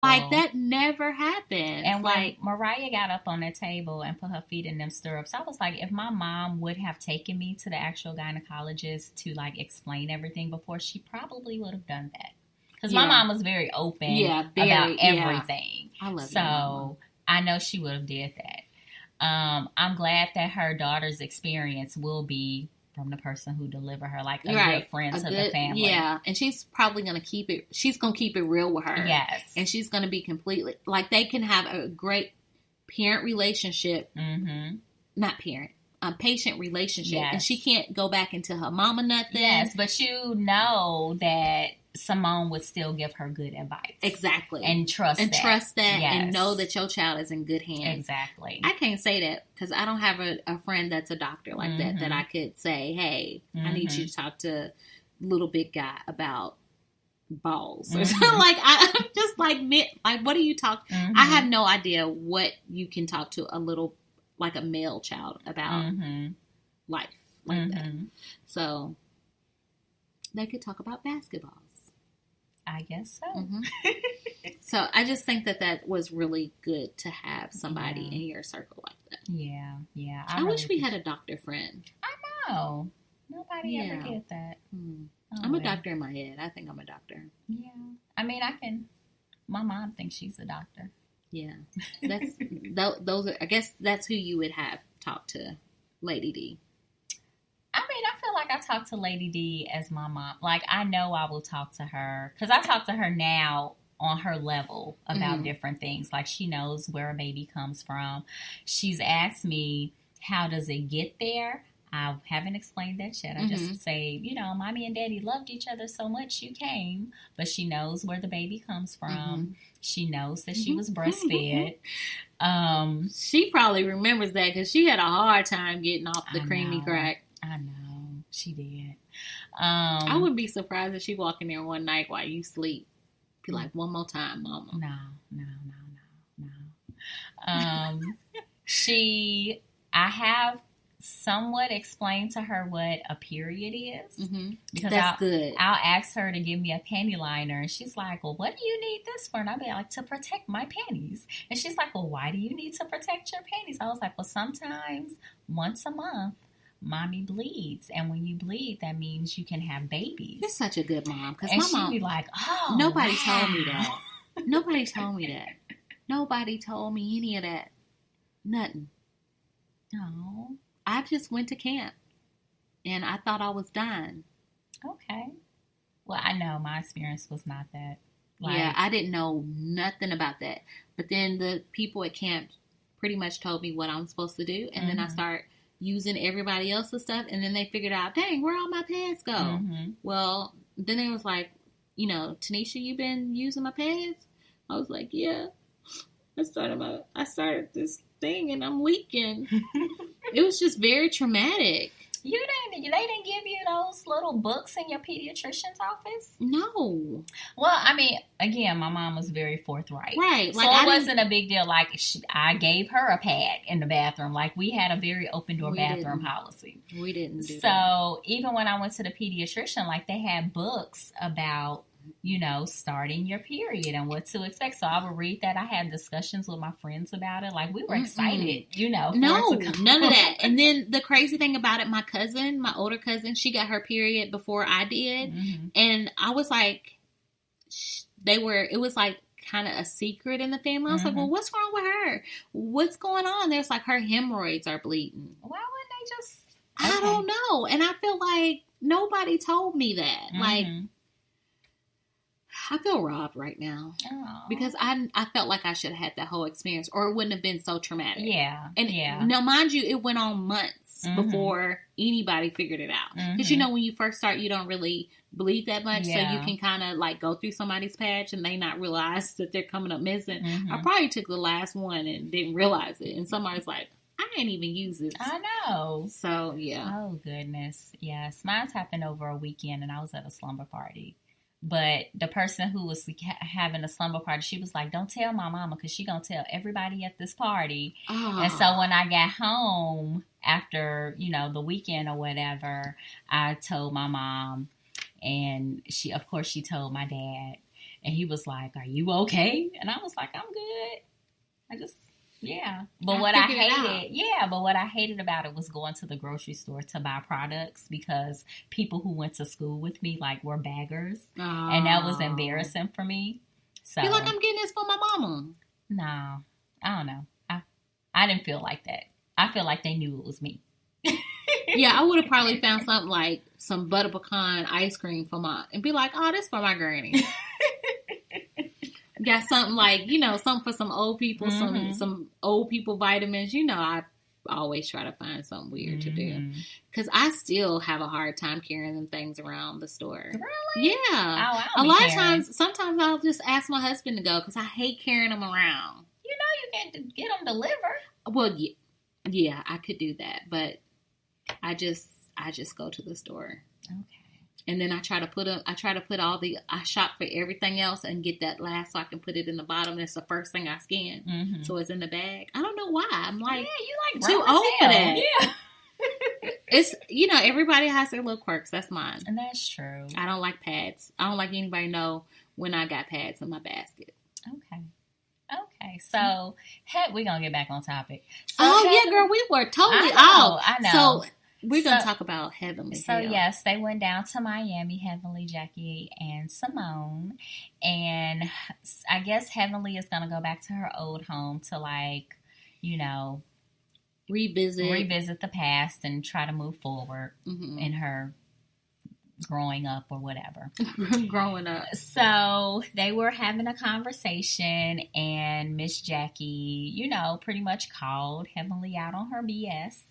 Like, that never happens. And when like Mariah got up on the table and put her feet in them stirrups, I was like, if my mom would have taken me to the actual gynecologist to like explain everything before, she probably would have done that. Because my mom was very open about everything. I love so I know she would have did that. I'm glad that her daughter's experience will be from the person who delivered her, like a good friend to the family. Yeah, and she's probably going to keep it, she's going to keep it real with her. Yes. And she's going to be completely, like, they can have a great parent relationship. Mm-hmm. Not parent. A patient relationship. Yes. And she can't go back into her mama nothing. Yes, but you know that Simone would still give her good advice. Exactly. And trust that. Yes. And know that your child is in good hands. Exactly. I can't say that because I don't have a friend that's a doctor like that I could say, hey, I need you to talk to little big guy about balls or something. Like, I'm just like, what do you talk? I have no idea what you can talk to a little, like a male child about life like that. So they could talk about basketballs. I guess so. So I just think that was really good to have somebody in your circle like that. Yeah, yeah. I really wish we had a doctor friend. I know. Nobody ever get that. Oh, I'm a doctor in my head. I think I'm a doctor. Yeah. I mean, my mom thinks she's a doctor. Yeah. That's those are, I guess that's who you would have talked to, Lady D. I mean, I feel like I talk to Lady D as my mom. Like, I know I will talk to her. Because I talk to her now on her level about different things. Like, she knows where a baby comes from. She's asked me, how does it get there? I haven't explained that yet. I just say, mommy and daddy loved each other so much you came. But she knows where the baby comes from. She knows that she was breastfed. She probably remembers that because she had a hard time getting off the creamy crack. I know. She did. I wouldn't be surprised if she walked in there one night while you sleep. Be like, one more time, mama. No. I have somewhat explained to her what a period is. Because That's good. I'll ask her to give me a panty liner. And she's like, well, what do you need this for? And I'll be like, to protect my panties. And she's like, well, why do you need to protect your panties? I was like, well, sometimes once a month, mommy bleeds, and when you bleed, that means you can have babies. You're such a good mom. Because my mom be like, oh, nobody told me that. Nobody told me that. Nobody told me any of that. Nothing. No, I just went to camp, and I thought I was done. Okay. Well, I know my experience was not that. Yeah, I didn't know nothing about that. But then the people at camp pretty much told me what I'm supposed to do, and then I start using everybody else's stuff, and then they figured out, dang, where all my pads go? Well, then they was like, Tanisha, you been using my pads? I was like, yeah. I started this thing, and I'm leaking. It was just very traumatic. They didn't give you those little books in your pediatrician's office? No. Well, I mean, again, my mom was very forthright. Right. So it wasn't a big deal. Like, I gave her a pad in the bathroom. Like, we had a very open door bathroom policy. We didn't do that. So even when I went to the pediatrician, like, they had books about, starting your period and what to expect. So I would read that. I had discussions with my friends about it. Like, we were excited, No, none of that. And then the crazy thing about it, my older cousin, she got her period before I did. And I was like, it was like kind of a secret in the family. I was like, well, what's wrong with her? What's going on? There's like her hemorrhoids are bleeding. Why wouldn't they just... I don't know. And I feel like nobody told me that. Like, I feel robbed right now. Because I felt like I should have had that whole experience, or it wouldn't have been so traumatic. Yeah. And now, mind you, it went on months before anybody figured it out. Because, when you first start, you don't really bleed that much. So you can kind of like go through somebody's patch and they not realize that they're coming up missing. I probably took the last one and didn't realize it. And somebody's like, I ain't even use this. I know. So, yeah. Oh, goodness. Yes. Mine's happened over a weekend, and I was at a slumber party. But the person who was having a slumber party, she was like, don't tell my mama because she going to tell everybody at this party. And so when I got home after, the weekend or whatever, I told my mom, and she told my dad. And he was like, "Are you okay?" And I was like, "I'm good. I just, yeah." But what I hated about it was going to the grocery store to buy products because people who went to school with me like were baggers, and that was embarrassing for me. So you're like, I'm getting this for my mama. No, I don't know. I didn't feel like that. I feel like they knew it was me. Yeah, I would have probably found something like some butter pecan ice cream for and be like, oh, this for my granny. Got something like, something for some old people, some old people vitamins. I always try to find something weird to do. Because I still have a hard time carrying them things around the store. Really? Yeah. Oh, a lot of times, sometimes I'll just ask my husband to go because I hate carrying them around. You can't get them delivered. Well, yeah, I could do that. But I just go to the store. Okay. And then I shop for everything else and get that last so I can put it in the bottom. That's the first thing I scan. Mm-hmm. So it's in the bag. I don't know why. I'm like, you like too old for that. Yeah. It's, everybody has their little quirks. That's mine. And that's true. I don't like pads. I don't like anybody know when I got pads in my basket. Okay. So, we're going to get back on topic. So, yeah, girl, we were totally out. I know. So, we're going to talk about Heavenly. So, yes, they went down to Miami, Heavenly, Jackie, and Simone. And I guess Heavenly is going to go back to her old home to, revisit the past and try to move forward in her growing up or whatever. Growing up. So they were having a conversation and Miss Jackie, pretty much called Heavenly out on her BS.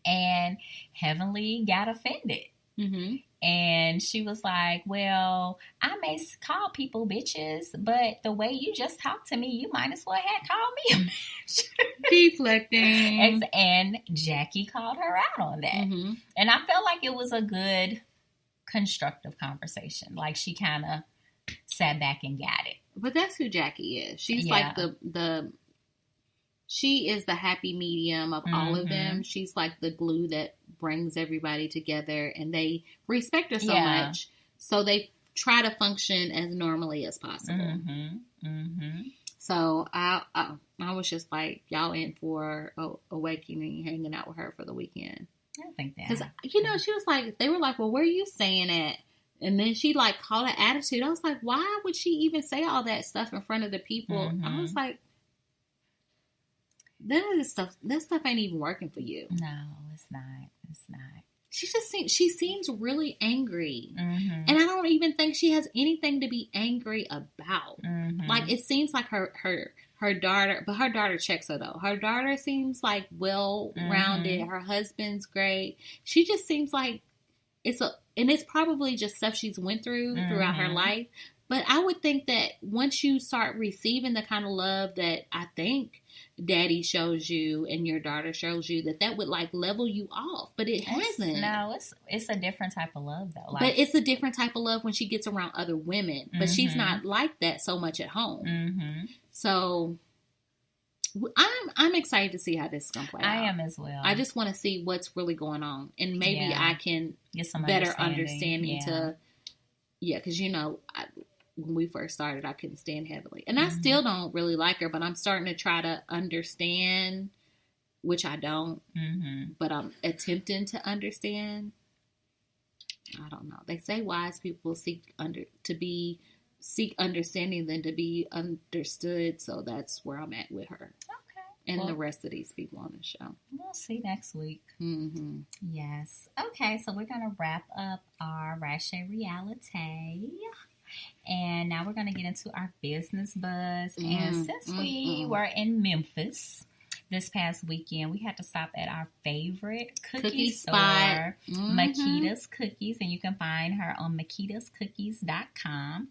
And Heavenly got offended. Mm-hmm. And she was like, well, I may call people bitches, but the way you just talked to me, you might as well have called me a bitch. Deflecting. And Jackie called her out on that. Mm-hmm. And I felt like it was a good, constructive conversation. Like she kind of sat back and got it. But that's who Jackie is. She's like she is the happy medium of all of them. She's like the glue that brings everybody together, and they respect her so much. So they try to function as normally as possible. So I was just like, y'all in for awakening, hanging out with her for the weekend. I think that. Because, she was like, they were like, well, where are you saying at? And then she like called an attitude. I was like, why would she even say all that stuff in front of the people? I was like, that stuff ain't even working for you. No, it's not. It's not. She seems really angry. And I don't even think she has anything to be angry about. Like, it seems like her daughter, but her daughter checks her though. Her daughter seems like well-rounded. Her husband's great. She just seems like it's probably just stuff she's went through throughout her life. But I would think that once you start receiving the kind of love that I think daddy shows you and your daughter shows you, that would like level you off. But it hasn't. No, it's a different type of love though. Like, but it's a different type of love when she gets around other women. But she's not like that so much at home. So I'm excited to see how this is going to play out. I am as well. I just want to see what's really going on. And maybe I can get some better understanding because when we first started, I couldn't stand Heavenly. And I still don't really like her, but I'm starting to try to understand, which I don't, but I'm attempting to understand. I don't know. They say wise people seek understanding than to be understood. So that's where I'm at with her. Okay. And the rest of these people on the show. We'll see next week. Yes. Okay, so we're going to wrap up our Rache reality. And now we're going to get into our business buzz. And since we were in Memphis this past weekend, we had to stop at our favorite cookie store, Makita's Cookies. And you can find her on makitascookies.com.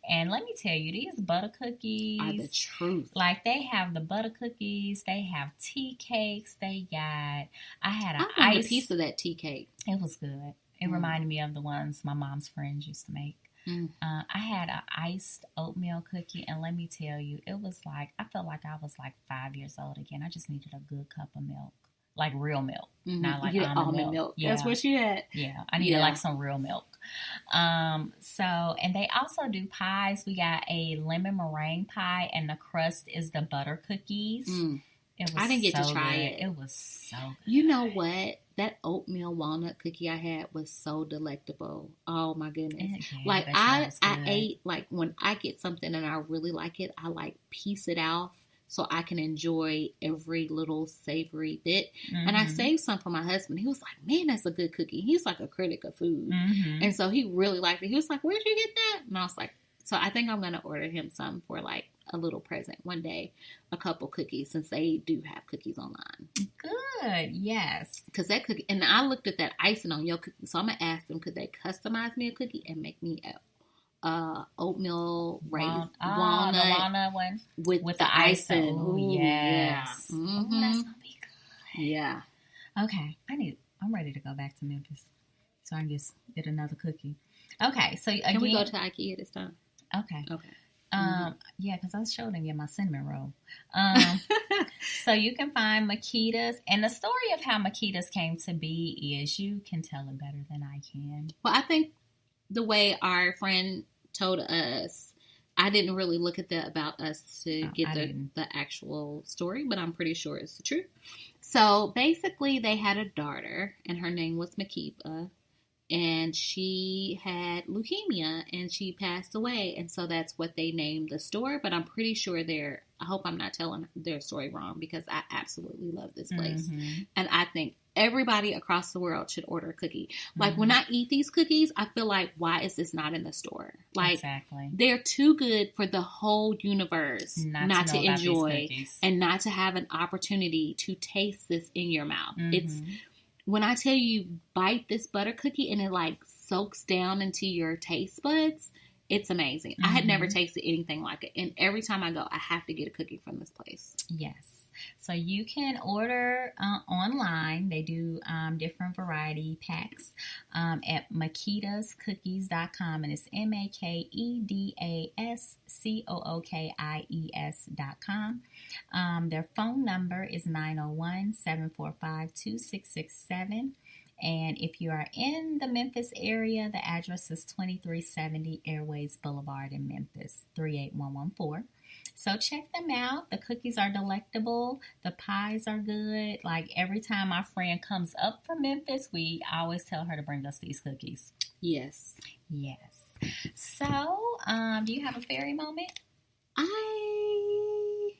And let me tell you, these butter cookies are the truth. Like, they have the butter cookies, they have tea cakes, I had a piece of that tea cake. It was good. It reminded me of the ones my mom's friends used to make. I had an iced oatmeal cookie, and let me tell you, it was like, I felt like I was like 5 years old again. I just needed a good cup of milk. like real milk, not like Yeah, almond milk. Yeah. That's what she had. Yeah, I needed like some real milk. So, and they also do pies. We got a lemon meringue pie, and the crust is the butter cookies. It was I didn't get to try good. it. It was so good. You know what? That oatmeal walnut cookie I had was so delectable. Oh my goodness. Like I ate, like when I get something and I really like it, I like piece it off so I can enjoy every little savory bit. And I saved some for my husband. He was like, man, that's a good cookie. He's like a critic of food. And so he really liked it. He was like, where'd you get that? And I was like, so I think I'm going to order him some for like a little present one day, a couple cookies, since they do have cookies online. Good, yes. Because that cookie, and I looked at that icing on your cookie, so I'm going to ask them, could they customize me a cookie and make me a oatmeal walnut one with the icing. Ooh, yes. Yeah. Oh, that's going to be good. Yeah. Okay, I'm ready to go back to Memphis so I can just get another cookie. Okay, so again, can we go to IKEA this time? Okay. Yeah, because I showed them my cinnamon roll. So you can find Makita's, and the story of how Makita's came to be is, you can tell it better than I can. Well, I think the way our friend told us, I didn't really look at the About Us to get the actual story, but I'm pretty sure it's the truth. So basically, they had a daughter, and her name was Makita. And she had leukemia, and she passed away. And so that's what they named the store. But I'm pretty sure I hope I'm not telling their story wrong, because I absolutely love this place. And I think everybody across the world should order a cookie. Like when I eat these cookies, I feel like, why is this not in the store? Like, exactly. They're too good for the whole universe not to enjoy and not to have an opportunity to taste this in your mouth. It's, when I tell you, bite this butter cookie and it like soaks down into your taste buds, it's amazing. I had never tasted anything like it. And every time I go, I have to get a cookie from this place. Yes. So you can order online. They do different variety packs at makitascookies.com, and it's MAKEDASCOOKIES.com. Their phone number is 901-745-2667. And if you are in the Memphis area, the address is 2370 Airways Boulevard in Memphis, 38114. So check them out. The cookies are delectable. The pies are good. Like every time my friend comes up from Memphis, I always tell her to bring us these cookies. Yes. Yes. So, do you have a fairy moment? I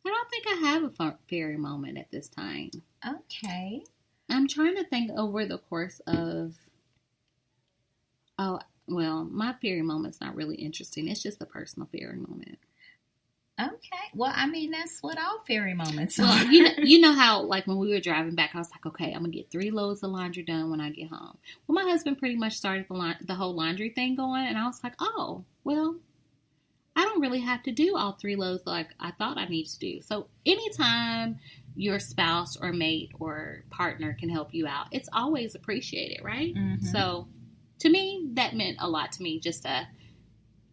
don't think I have a fairy moment at this time. Okay. I'm trying to think over the course of... well, my fairy moment's not really interesting. It's just a personal fairy moment. Okay. Well, I mean, that's what all fairy moments are. Well, you know how, like, when we were driving back, I was like, okay, I'm going to get 3 loads of laundry done when I get home. Well, my husband pretty much started the whole laundry thing going, and I was like, oh, well, I don't really have to do all 3 loads like I thought I need to do. So anytime your spouse or mate or partner can help you out, it's always appreciated, right? So to me, that meant a lot to me, just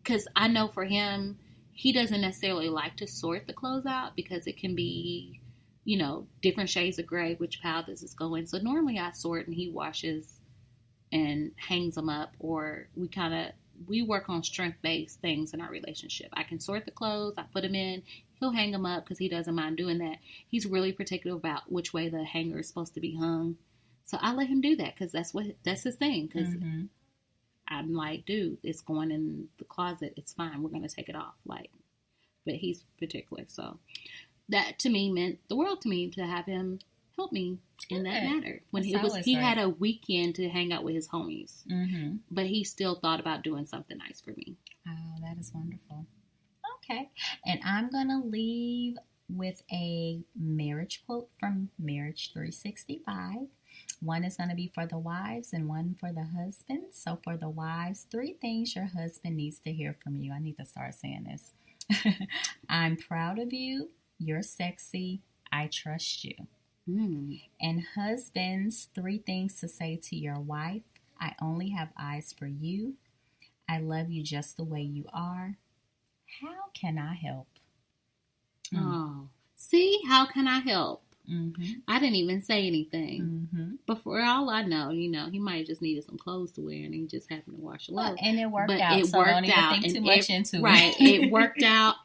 because I know for him, he doesn't necessarily like to sort the clothes out because it can be, different shades of gray, which pile does this go in. So normally I sort and he washes and hangs them up, or we work on strength-based things in our relationship. I can sort the clothes, I put them in, he'll hang them up because he doesn't mind doing that. He's really particular about which way the hanger is supposed to be hung. So I let him do that because that's his thing. Because I'm like, dude, it's going in the closet. It's fine. We're going to take it off. But he's particular. So that to me meant the world to me, to have him help me in that matter. When he had a weekend to hang out with his homies, but he still thought about doing something nice for me. Oh, that is wonderful. Okay. And I'm going to leave with a marriage quote from Marriage 365. One is going to be for the wives and one for the husbands. So for the wives, 3 things your husband needs to hear from you. I need to start saying this. I'm proud of you. You're sexy. I trust you. And husbands, 3 things to say to your wife. I only have eyes for you. I love you just the way you are. How can I help? Oh, see, how can I help? I didn't even say anything. But for all I know, he might have just needed some clothes to wear and he just happened to wash low. And it worked out. So don't even think too much into it. Right. It worked out.